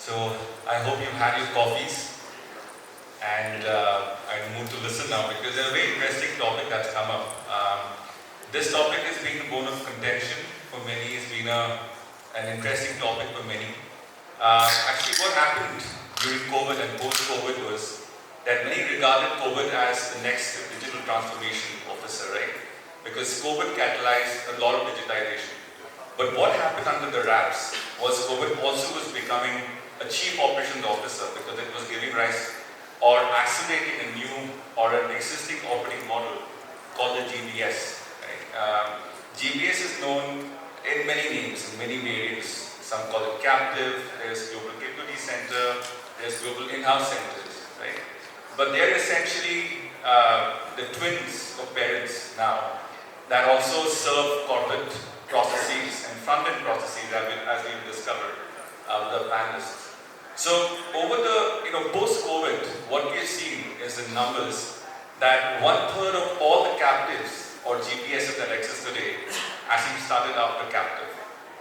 So I hope you've had your coffees and I'm moved to listen now because there's a very interesting topic that's come up. This topic has been a bone of contention for many. It's been an interesting topic for many. Actually, what happened during COVID and post-COVID was that many regarded COVID as the next digital transformation officer, right? Because COVID catalyzed a lot of digitization. But what happened under the wraps was COVID also was becoming a chief operations officer because it was giving rise or accelerating a new or an existing operating model called the GBS. Right? GBS is known in many names, in many variants. Some call it captive, there's global capability center, there's global in-house centers, right? But they're essentially the twins of parents now that also serve corporate processes and front-end processes as we've discovered with the panelists. So over the post-COVID, what we have seen is in numbers that 1/3 of all the captives or GPSs that exist today actually started after captive.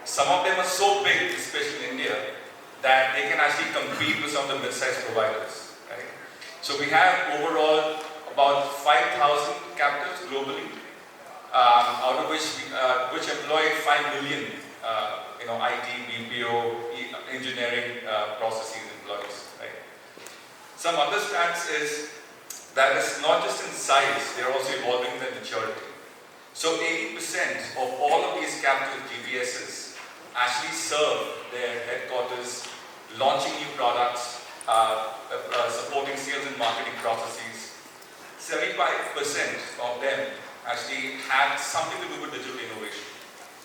Some of them are so big, especially in India, that they can actually compete with some of the mid-sized providers. Right? So we have overall about 5,000 captives globally, out of which employ 5 million, IT, BPO, engineering processes employees. Right? Some other stats is that it's not just in size; they're also evolving in maturity. So 80% of all of these captive GBSs actually serve their headquarters, launching new products, supporting sales and marketing processes. 75% of them actually have something to do with digital innovation.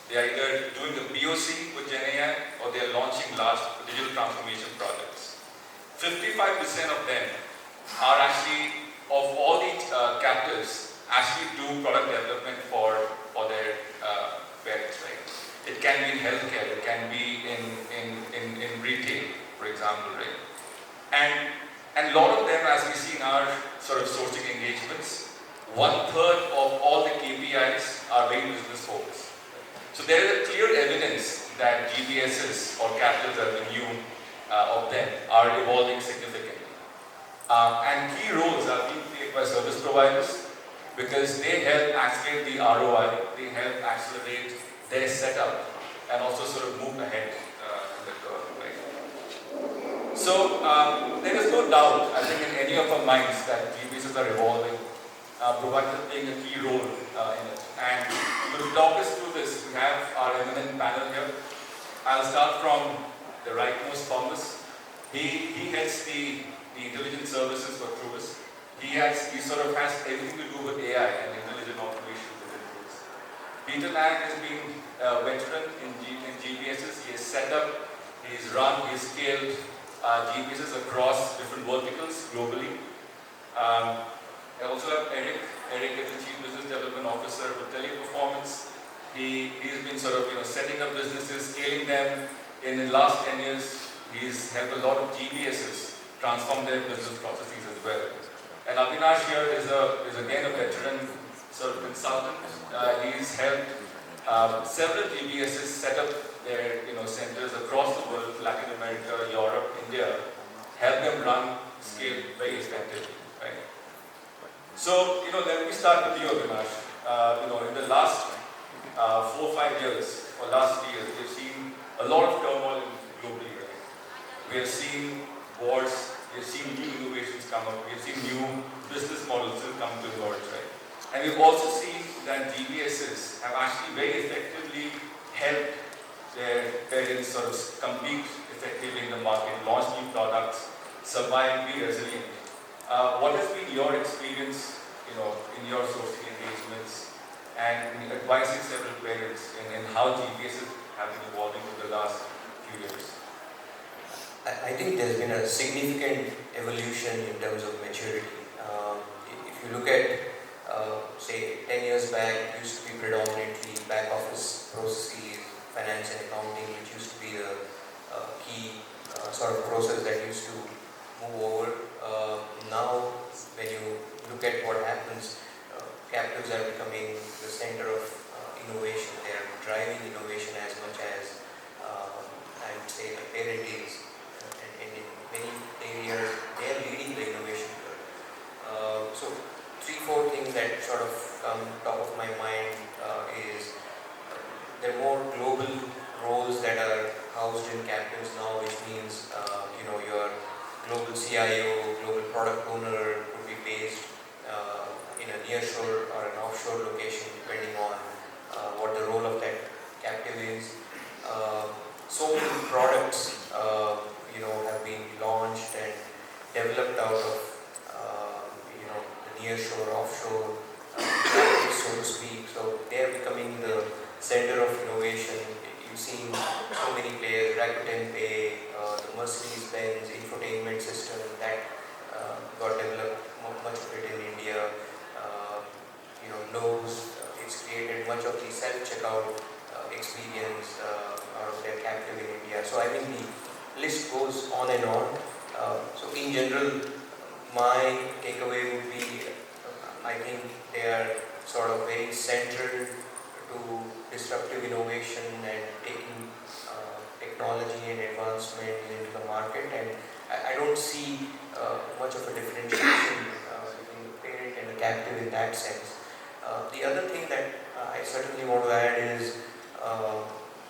They are either doing the POC with GenAI or they are launching large digital transformation projects. 55% of them are actually, of all these captives, actually do product development for their parents, right? It can be in healthcare, it can be in retail, for example, right? And a lot of them, as we see in our sort of sourcing engagements, 1/3 of all the KPIs are very business focused. So there is a clear evidence that GBSs or captives, as the new of them, are evolving significantly. And key roles are being played by service providers because they help accelerate the ROI, they help accelerate their setup and also sort of move ahead in the curve. Right? So there is no doubt, I think, in any of our minds that GBSs are evolving, providers playing a key role in it. And to talk us through this, we have our eminent panel here. I'll start from the rightmost Thomas. He heads the intelligence services for Truist. He sort of has everything to do with AI and intelligent automation within Truist. Peter Lang has been a veteran in GBSs. He has set up, he's run, he's scaled GBSs across different verticals globally. I also have Eric. Eric is the Chief Business Development Officer with Teleperformance. He's been sort of setting up businesses, scaling them. In the last 10 years, he's helped a lot of GBSs transform their business processes as well. And Avinash here is again a veteran sort of consultant. He's helped several GBSs set up their centers across the world, Latin America, Europe, India, help them run, scale very effectively. Right? So, let me start with you, Avinash. In the last 4 or 5 years, or last 3 years, we've seen a lot of turmoil globally. Right? We have seen wars, we have seen new innovations come up, we have seen new business models still come to emerge. Right? And we've also seen that GBSs have actually very effectively helped their parents sort of compete effectively in the market, launch new products, survive, be resilient. What has been your experience, in your sourcing engagements and in advising several parents in how GBSs have been evolving over the last few years? I think there's been a significant evolution in terms of maturity. If you look at, say, 10 years back, it used to be predominantly back office processes, finance and accounting, which used to be the key sort of process that used to move over. Now, when you look at what happens, captives are becoming the center of innovation. They are driving innovation as much as I would say the parent is. And now, which means your global CIO, global product owner could be based in a nearshore or an offshore location, depending on what the role of that captive is. So many products have been launched and developed out of the nearshore, offshore captives, so to speak. So they are becoming the center of innovation. You've seen so many players, Rakuten Pay, the Mercedes-Benz infotainment system that got developed, much of it in India. Lowe's, it's created much of the self-checkout experience out of their captive in India. So I think the list goes on and on. So in general, my takeaway would be, I think they are sort of very central to disruptive innovation and taking technology and advancement into the market, and I don't see much of a differentiation between the parent and the captive in that sense. The other thing that I certainly want to add is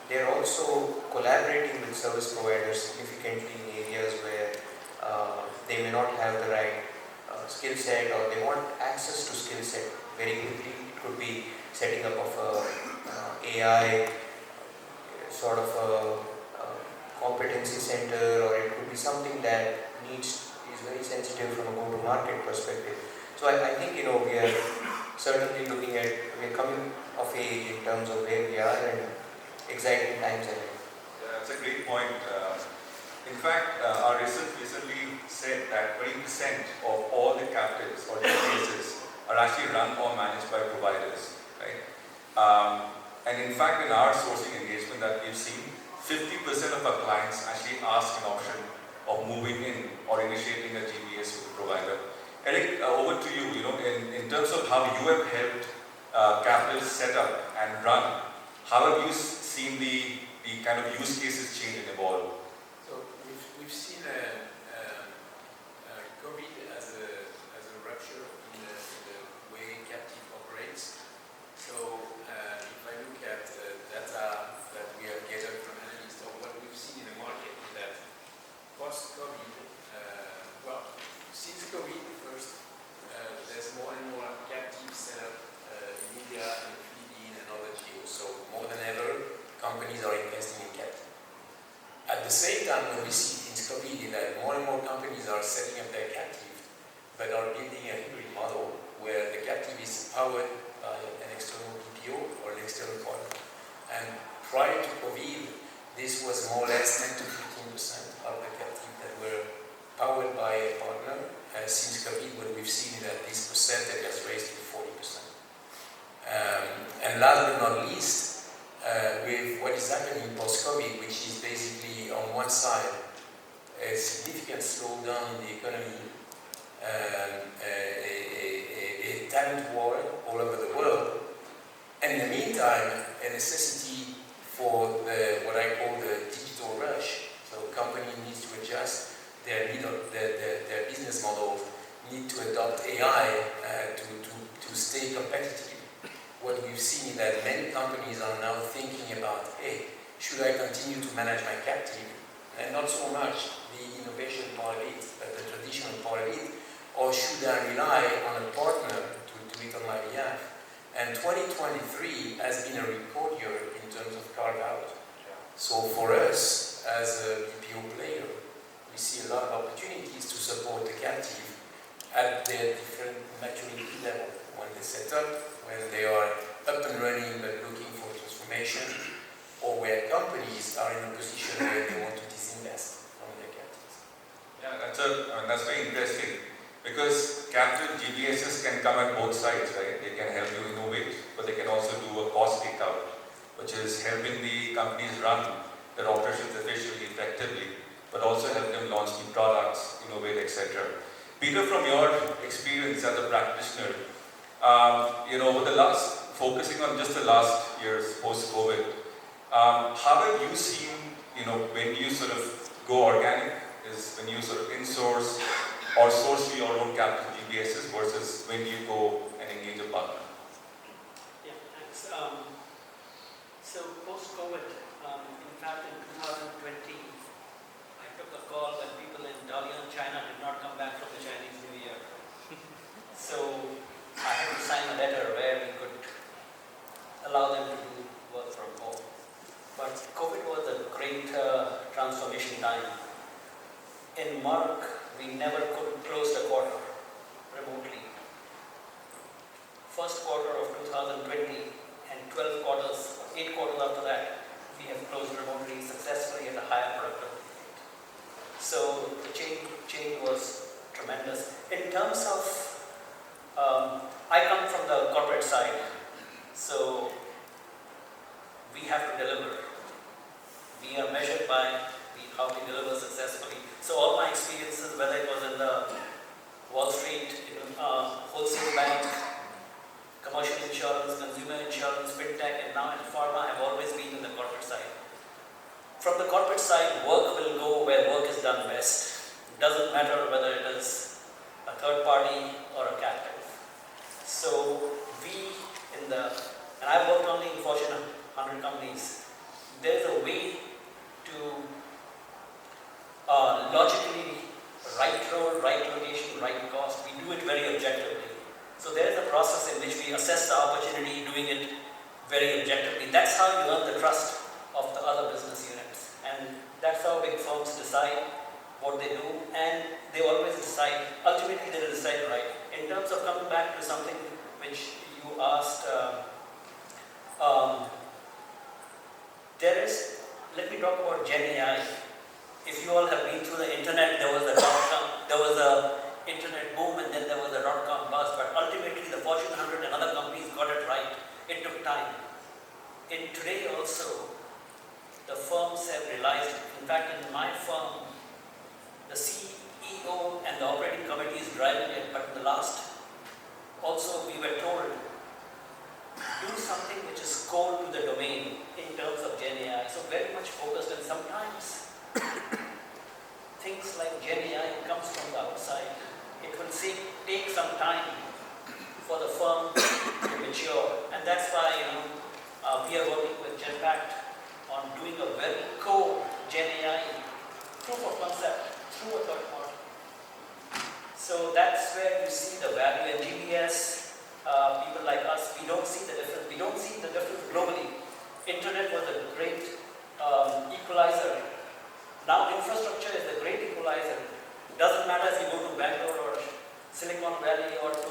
they're also collaborating with service providers significantly in areas where they may not have the right skill set, or they want access to skill set very quickly. It could be setting up of a AI sort of a competency center, or it could be something that is very sensitive from a go-to-market perspective. So I think we are certainly we're coming of age in terms of where we are, and exciting times ahead. Yeah, that's a great point. In fact, our research recently said that 20% of all the captives or databases are actually run or managed by providers, right? And in fact, in our sourcing engagement that we've seen, 50% of our clients actually ask an option of moving in or initiating a GBS with a provider. Eric, over to you. In terms of how you have helped captives set up and run, how have you seen the kind of use cases change and evolve? So we've seen COVID as a rupture in the way captive operates. So if I look at data that we have gathered from analysts, or what we've seen in the market, is that post-COVID, since COVID first, there's more and more captives set up in India and the Philippines and other geos. So more than ever, companies are investing in captive. At the same time, what we see since COVID is that more and more companies are setting up their captive, but are building a hybrid model where the captive is powered by an external BPO or an external partner. And prior to COVID, this was more or less 10 to 15% of the captive that were powered by a partner. Since COVID, what we've seen is that this percentage has raised to 40%. And last but not least, with what is happening post-COVID, which is basically on one side a significant slowdown in the economy, a talent war all over the world, and in the meantime, a necessity for what I call the digital rush. So company needs to adjust their business model, need to adopt AI to stay competitive. What we've seen is that many companies are now thinking about, hey, should I continue to manage my captive? And not so much the innovation part of it, but the traditional part of it, or should I rely on a partner to do it on my behalf? And 2023 has been a record year in terms of carve-out. So for us, as a BPO player, we see a lot of opportunities to support the captive at their different maturity level. When they set up, when they are up and running but looking for transformation, or where companies are in a position where they want to disinvest from their captives. Yeah, that's very interesting, because captive GBSs can come at both sides, right? They can help you innovate, but they can also do a cost takeout, which is helping the companies run their operations efficiently, effectively, but also help them launch new products, innovate, etc. Peter, from your experience as a practitioner, over the last, focusing on just the last years post-COVID, how have you seen, when you sort of go organic, is when you sort of insource or source your own captive GBSs versus when you go and engage a partner? Yeah, thanks. So post-COVID, in fact in 2020, in Mark, we never could close the quarter remotely. First quarter of 2020 and 12 quarters, 8 quarters after that, we have closed remotely successfully at a higher productivity rate. So the change was tremendous. In terms of, I come from the corporate side, so we have to deliver. We are measured by how we deliver successfully. So all my experiences, whether it was in the Wall Street, wholesale bank, commercial insurance, consumer insurance, fintech, and now in pharma, have always been in the corporate side. From the corporate side, work will go where work is done best. It doesn't matter whether it is a third party or a captive. So and I've worked only in Fortune 100 companies, there's a way to logically right role, right location, right cost. We do it very objectively. So there is a process in which we assess the opportunity, doing it very objectively. That's how you earn the trust of the other business units. And that's how big firms decide what they do. And they always decide, ultimately they decide right. In terms of coming back to something which you asked, let me talk about Gen AI. If you all have been through the internet, there was a internet boom, and then there was a dot-com bust, but ultimately the Fortune 100 and other companies got it right. It took time. In today also, the firms have realized, in fact in my firm, the CEO and the operating committee is driving it, but in the last, also we were told, do something which is core to the domain in terms of Gen AI. So very much focused, and sometimes things like Gen AI comes from the outside. It will take some time for the firm to mature, and that's why we are working with Genpact on doing a very core Gen AI proof of concept through a third party. So that's where you see the value. And GBS, people like us, we don't see the difference. We don't see the difference globally. Internet was a great equalizer. Now infrastructure is the great equalizer. Doesn't matter if you go to Bangalore or Silicon Valley or to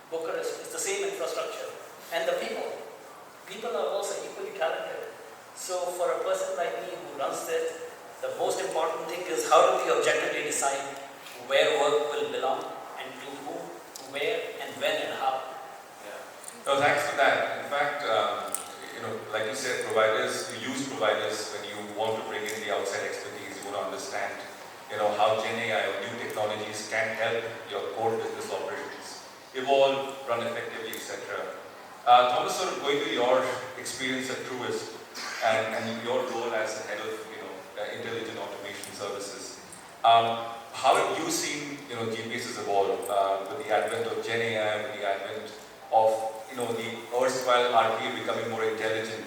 Bucharest, it's the same infrastructure. And the people are also equally talented. So for a person like me who runs this, the most important thing is how do we objectively decide where work will belong and to whom, where, and when and how. Yeah. No, thanks for that. In fact, like you said, you use providers when you want to bring in the outside expertise. You want to understand, how Gen AI or new technologies can help your core business operations evolve, run effectively, etc. Thomas, sort of going to your experience at Truist and your role as the head of, intelligent automation services. How have you seen, GPSs evolve with the advent of Gen AI, with the advent of, the erstwhile RPA becoming more intelligent?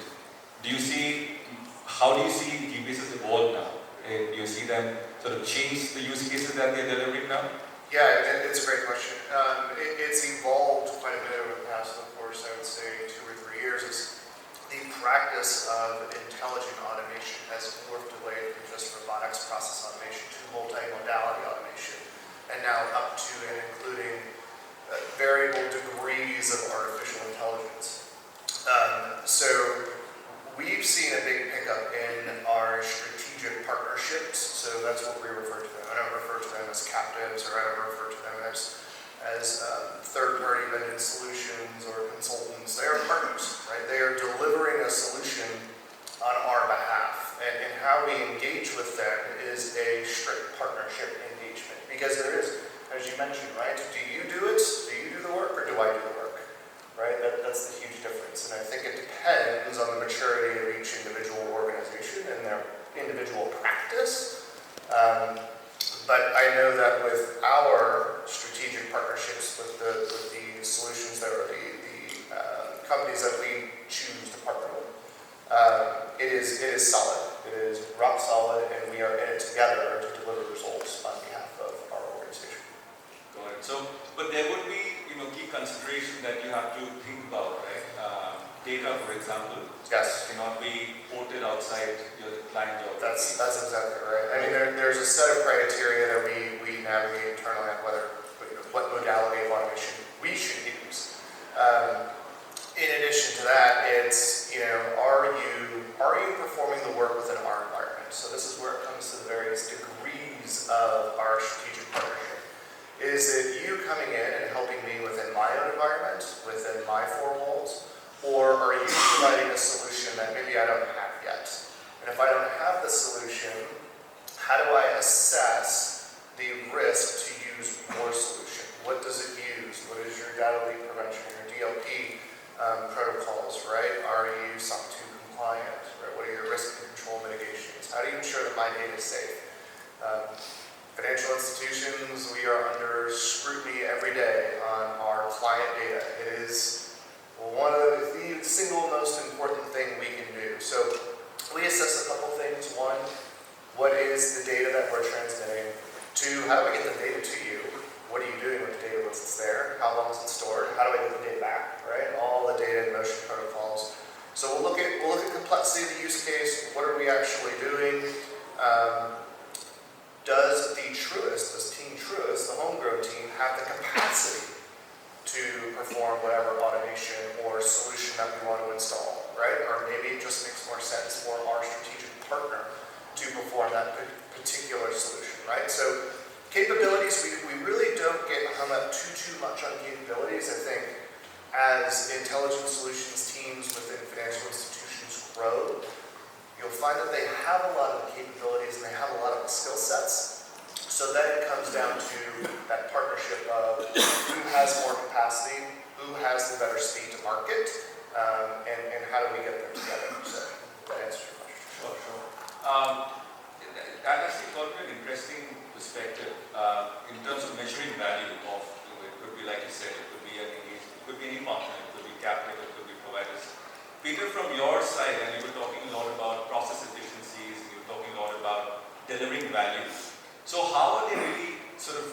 How do you see GPSs evolve now? Do you see them sort of change the use cases that they're delivering now? Yeah, it's a great question. It's evolved quite a bit over the past, of course, I would say 2 or 3 years. The practice of intelligent automation has morphed away from just robotics process automation to multimodality automation, and now up to and including variable degrees of artificial intelligence. So we've seen a big pickup in our strategic partnerships. So that's what we refer to them. I don't refer to them as captives, or I don't refer to them as third-party vended solutions or consultants. They are partners, right? They are delivering a solution on our behalf. And how we engage with them is a strict partnership engagement. Because there is, as you mentioned, right? Do you do it? Do you do the work, or do I do the work? Right? That's the huge difference. And I think it depends on the maturity of each individual organization and their individual practice. But I know that with our strategic partnerships with the solutions that are the companies that we choose to partner with, it is solid. It is rock solid, and we are in it together to deliver results on behalf of our organization. Got it. So, but there would be, key consideration that you have to think about, right? Data, for example, Yes. cannot be ported outside your client geography. That's exactly right. I mean, there's a set of criteria navigate internally on what modality of automation we should use. In addition to that, it's, are you performing the work within our environment? So this is where it comes to the various degrees of our strategic partnership. Is it you coming in and helping me within my own environment, within my four walls, or are you providing a solution that maybe I don't have yet? And if I don't have the solution, how do I assess the risk to use your solution? What does it use? What is your data leak prevention, your DLP protocols, right? Are you SOC 2 compliant, right? What are your risk and control mitigations? How do you ensure that my data is safe? Financial institutions, we are under scrutiny every day on our client data. It is one of the single most important thing we can do. So we assess a couple things. One, what is the data that we're transmitting? Two, how do I get the data to you? What are you doing with the data once it's there? How long is it stored? How do I get the data back? Right? All the data in motion protocols. So we'll look at complexity of the use case. What are we actually doing? Does Team Truist, the homegrown team, have the capacity to perform whatever automation or solution that we want to install, right? Or maybe it just makes more sense for our strategic partner to perform that particular solution, right? So capabilities, we really don't get hung up too much on capabilities. I think as intelligence solutions teams within financial institutions grow, you'll find that they have a lot of the capabilities and they have a lot of the skill sets. So then it comes down to that partnership of who has more capacity, who has the better speed to market, and how do we get them together. So that answers your question. Sure. That actually got me an interesting perspective in terms of measuring value of, it could be like you said, it could be an engagement, it could be any partner, it could be captive, it could be providers. Peter, from your side, and you were talking a lot about process efficiencies, you were talking a lot about delivering value. So how are they really sort of,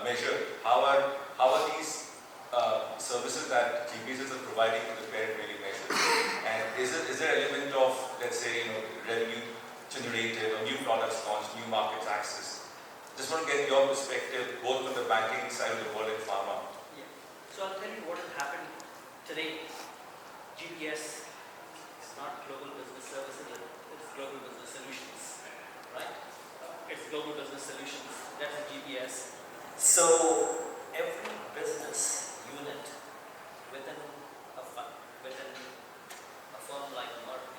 measured? How are these services that GPSs are providing to the parent really measured? And is there an element of, let's say, revenue generated or new products launched, new markets access? Just want to get your perspective, both on the banking side of the world and pharma. Yeah. So I'll tell you what has happened today. GPS is not global business services, it's global business solutions, right? It's global business solutions, that's GPS. So every business unit within a firm like Merck,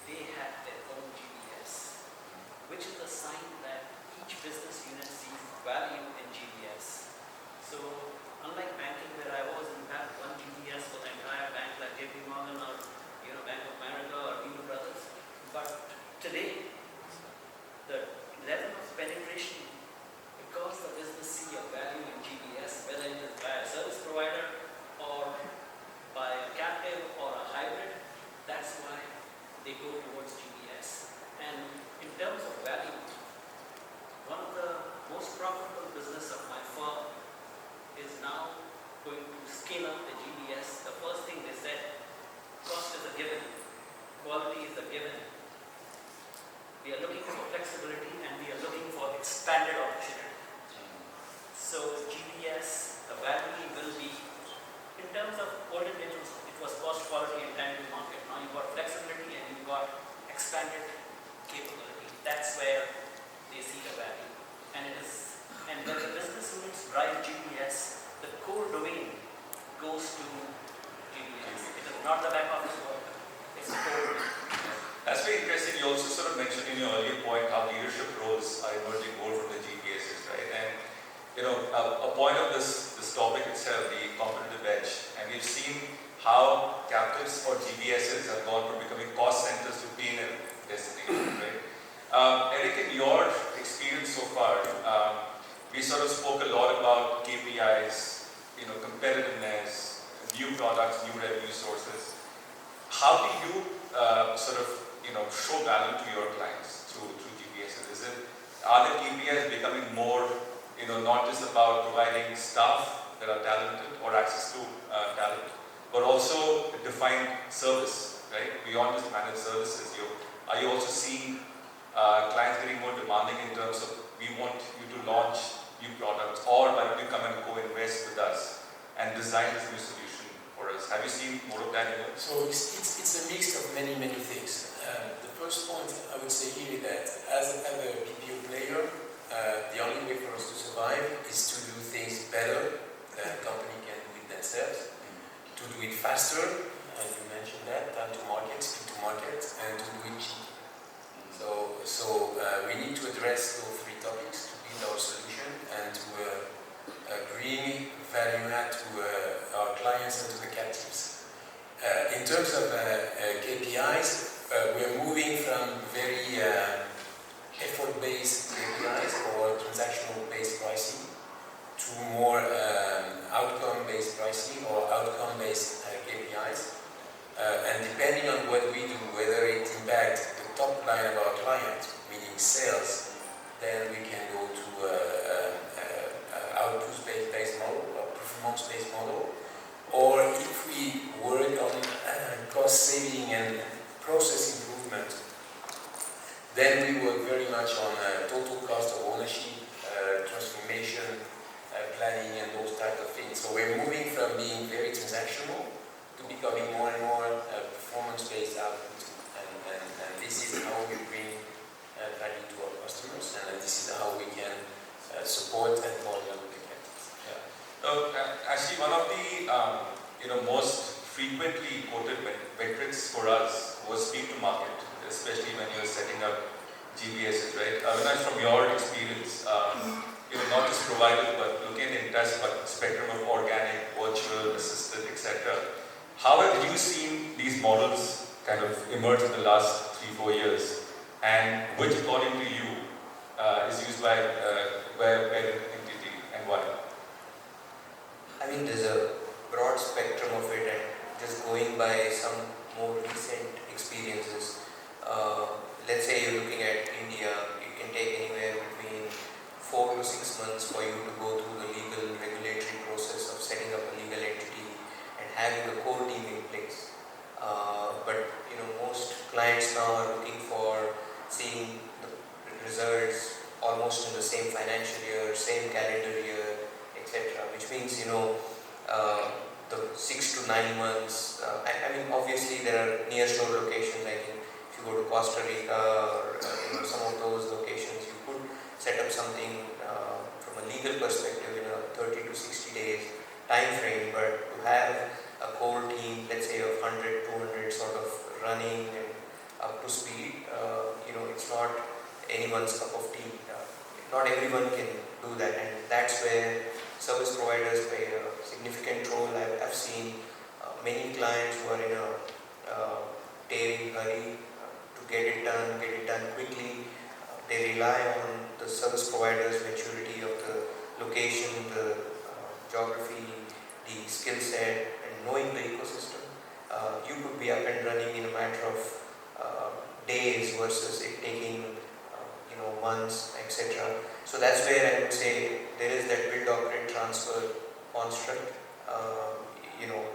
they have their own GPS, which is a sign that each business unit sees value in GPS. So unlike banking, where I was in fact one GPS for the entire bank, like JP Morgan or Bank of America or Lehman Brothers, but today the level of penetration, because the business see a value in GPS, whether it is by a service provider or by a captive or a hybrid, that's why they go towards GPS. And in terms of value, one of the most profitable business of my firm is now going to scale up the GBS. The first thing they said, cost is a given, quality is a given. We are looking for flexibility and we are looking for expanded opportunity. So GBS, the value will be, in terms of olden days, it was cost, quality and time to market. Now you've got flexibility and you've got expanded capability. That's where they see the value. And when the business units drive GBS, the core domain goes to GBS. It is not the back office work, it's the core domain. That's very interesting. You also sort of mentioned in your earlier point how leadership roles are emerging more from the GPSs, right? And a point of this topic itself, the competitive edge, and we've seen how captives or GBSs have gone from becoming cost centers to P&L destinations, right? Eric, in your experience so far, we sort of spoke a lot about KPIs, competitiveness, new products, new revenue sources. How do you show value to your clients through GPSs? Are the KPIs becoming more, not just about providing staff that are talented or access to talent, but also defined service, right? Beyond just managed services, are you also seeing clients getting more demanding in terms of we want you to launch new products, or why don't you come and co-invest with us and design this new solution for us? Have you seen more of that in yours? So it's a mix of many things. The first point I would say here is that as a BPO player, the only way for us to survive is to do things better than a company can do it themselves, to do it faster, as you mentioned that, time to market, speed to market, and to do it cheap. So we need to address those three topics to build our solution and to bring value add to our clients and to the captives. In terms of KPIs, we're moving from very effort-based KPIs or transactional-based pricing to more outcome-based pricing or outcome-based KPIs. And depending on what we do, whether it impacts the top line of our client, meaning sales, then we can go to output-based model or performance-based model. Or if we work on cost saving and process improvement, then we work very much on total cost of ownership, transformation, planning, and those types of things. So we're moving from being very transactional to becoming more and more performance-based output. And this is how we bring value to our customers, and this is how we can support and model the captives. Actually, one of the most frequently quoted metrics for us was speed to market, especially when you're setting up GBSs, right? Avinash, from your experience, not just providers, but looking at the entire spectrum of organic, virtual, assisted, etc. How have you seen these models kind of emerge in the last 3-4 years? And which, according to you, is used by where entity and why? I mean, there's a broad spectrum of it, and just going by some more recent experiences. Let's say you're looking at India, it can take anywhere between 4 to 6 months for you to go through the legal regulatory process of setting up a legal entity and having a core team in place. But most clients now are looking for seeing the results almost in the same financial year, same calendar year, etc. Which means the 6 to 9 months. I mean, obviously there are nearshore locations. I think if you go to Costa Rica or some of those locations, you could set up something from a legal perspective in a 30 to 60 days time frame. But to have a core team, let's say of 100, 200 sort of running and up to speed, it's not anyone's cup of tea. Not everyone can do that, and that's where service providers play a significant role. I've seen many clients who are in a tearing hurry to get it done quickly. They rely on the service provider's maturity of the location, the geography, the skill set, and knowing the ecosystem. You could be up and running in a matter of days versus it taking months, etc. So that's where I would say there is that build, operate, transfer construct.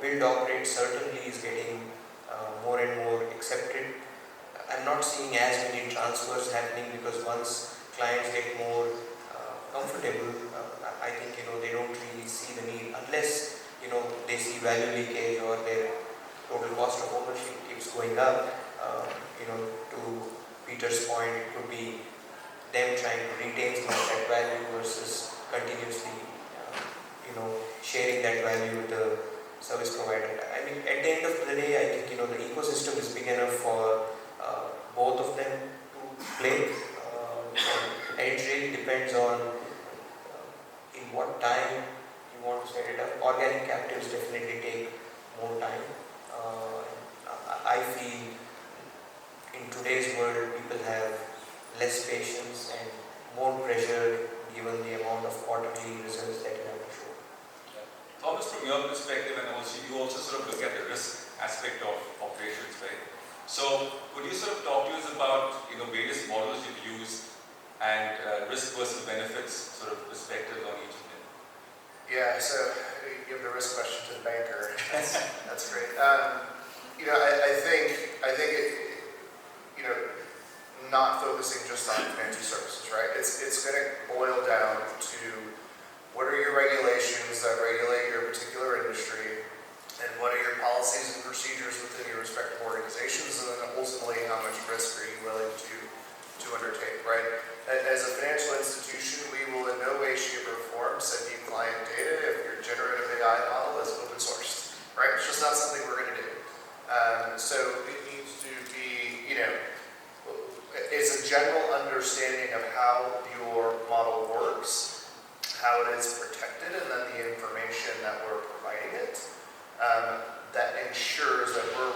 Build, operate certainly is getting more and more accepted. I'm not seeing as many transfers happening because once clients get more comfortable, I think they don't really see the need unless they see value leakage or their total cost of ownership keeps going up. To Peter's point, it could be them trying to retain some of that value versus continuously, sharing that value with the service provider. I mean, at the end of the day, I think the ecosystem is big enough for both of them to play, and it really depends on in what time you want to set it up. Organic captives definitely take more time. I feel in today's world, people have less patience and more pressure given the amount of quarterly results that you have to show. Thomas, from your perspective, and also you also sort of look at the risk aspect of operations, right? So, could you sort of talk to us about various models you've used and risk versus benefits sort of perspective on each of them? Yeah, so you give the risk question to the banker. That's great. I think not focusing just on financial services, right? It's going to boil down to what are your regulations that regulate your particular industry, and what are your policies and procedures within your respective organizations, and then ultimately how much risk are you willing to undertake, right? As a financial institution, we will in no way, shape, or form send you client data if your generative AI model is open sourced, right? It's just not something we're going to do. So it needs to be, it's a general understanding of how your model works, how it is protected, and then the information that we're providing it. That ensures that we're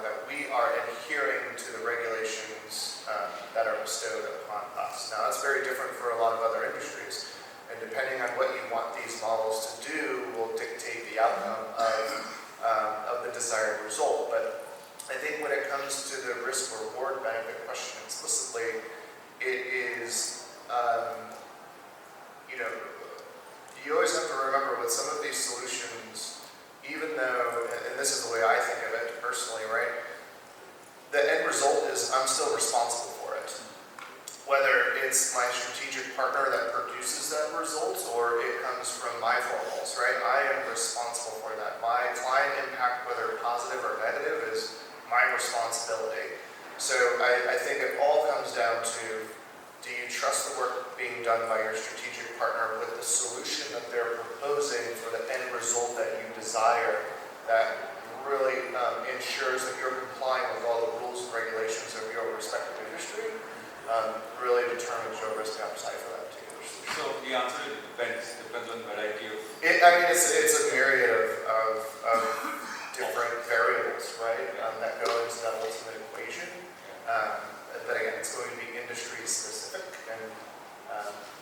that we are adhering to the regulations that are bestowed upon us. Now, that's very different for a lot of other industries, and depending on what you want these models to do will dictate the outcome of the desired result. But I think when it comes to the risk-reward benefit question explicitly, it is, you always have to remember with some of these solutions, even though, and this is the way I think of it personally, right? The end result is I'm still responsible for it. Whether it's my strategic partner that produces that result or it comes from my four walls, right? I am responsible for that. My client impact, whether positive or negative, is my responsibility. So I think it all comes down to, do you trust the work being done by your strategic partner with the solution that they're proposing for the end result that you desire, that really ensures that you're complying with all the rules and regulations of your respective industry, really determines your risk appetite for that particular solution. So the answer depends on variety of. It's a myriad of different variables, right, that go into that ultimate equation. But again, it's going to be industry specific, and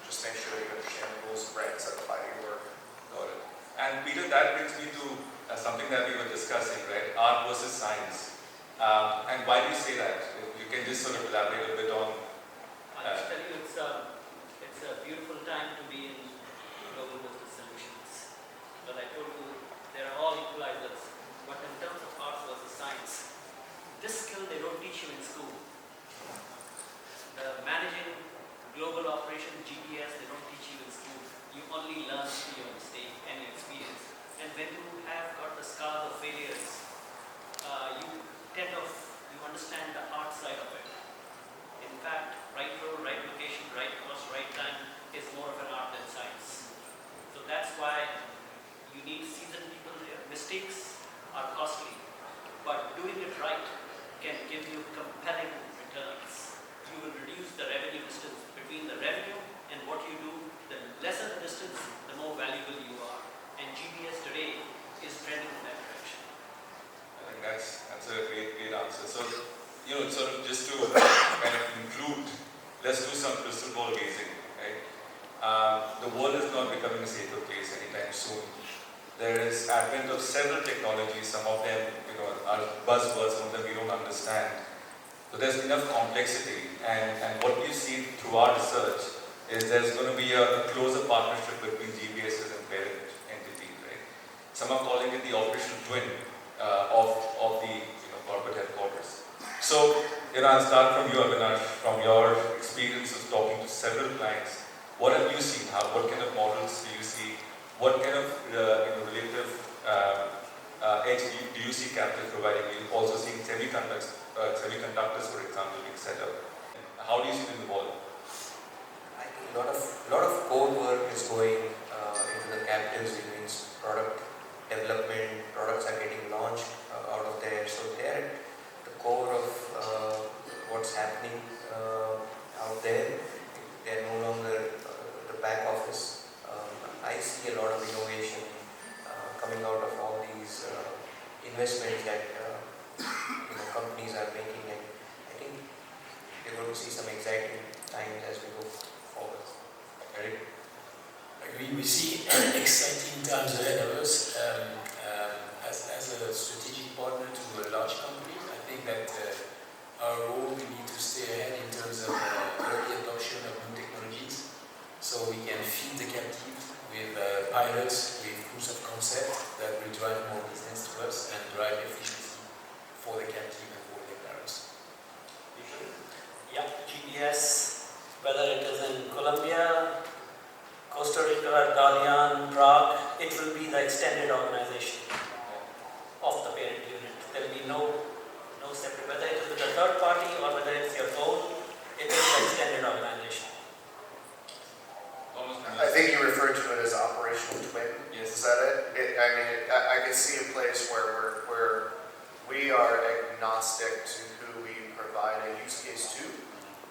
just make sure that you understand the rules and regs that apply to your work. Got it. And Peter, that brings me to something that we were discussing, right? Art versus science. And why do you say that? If you can just sort of elaborate a bit on. I'll just tell you, it's a beautiful time to be in global business solutions. But I told you, they are all equalizers. But in terms of arts versus science, this skill they don't teach you in school. Managing global operation, GPS, they don't teach you in school. You only learn through your mistake and your experience. And when you have got the scars of failures, you understand the art side of it. In fact, right role, right location, right cost, right time is more of an art than science. So that's why you need seasoned people here. Mistakes are costly, but doing it right can give you compelling returns. You will reduce the revenue distance between the revenue and what you do. The lesser the distance, the more valuable you are. And GPS today is trending in that direction. I think that's a great answer. So, sort of just to kind of conclude, let's do some crystal ball gazing, right? The world is not becoming a safer place anytime soon. There is advent of several technologies, some of them, are buzzwords, some of them we don't understand. So there's enough complexity, and what we've seen through our research is there's going to be a closer partnership between GBSs and parent entities, right? Some are calling it the operational twin of the corporate headquarters. So, I'll start from you, Avinash, from your experience of talking to several clients. What have you seen? What kind of models do you see? What kind of relative edge do you see Captive providing? You've also seen semiconductors, for example, being set up. How do you see them evolve? I think a lot of core work is going into the Captives. It means product development, products are getting launched out of there. So they're at the core of what's happening out there. They're no longer the back office. I see a lot of innovation coming out of all these investments that companies are making, and I think we're going to see some exciting times as we go forward. Eric? I agree. We see exciting times ahead of us. As a strategic partner to a large company, I think that our role, we need to stay ahead in terms of early adoption of new technologies, so we can feed the captive with pilots, with proofs of concept that will drive more business to us and drive efficiency for the captive and for the parents. Yeah, GPS whether it is in Colombia, Costa Rica, Dalian, Prague, it will be the extended organization of the parent unit. There will be no separate, whether it is with a third party or whether it's your own, it is the extended organization. Almost I think you referred to it as operational twin. Yes. Is that it? I can see a place where we are agnostic to who we provide a use case to,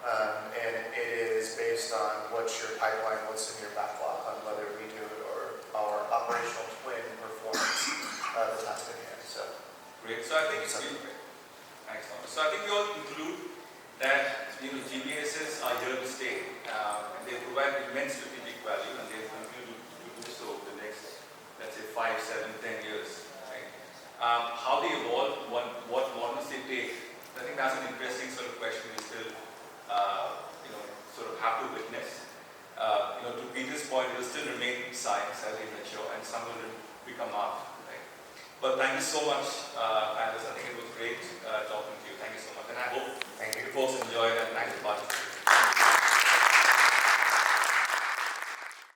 and it is based on what's your pipeline, what's in your backlog, on whether we do it or our operational twin performance the task at hand. So Great. So I think thanks, Thomas. So I think we all conclude that GBSs are here to stay, and they provide immense strategic value, and they continue to do so over the next, let's say, 5, 7, 10 years. Right? How they evolve, what models they take. I think that's an interesting sort of question we still, sort of have to witness. To Peter's point, it will still remain science as they mature, and some will become art. Right? But thank you so much, Alice. I think it was great talking to you. Thank you so much, and I hope Thank you. folks enjoyed and thanks for participating.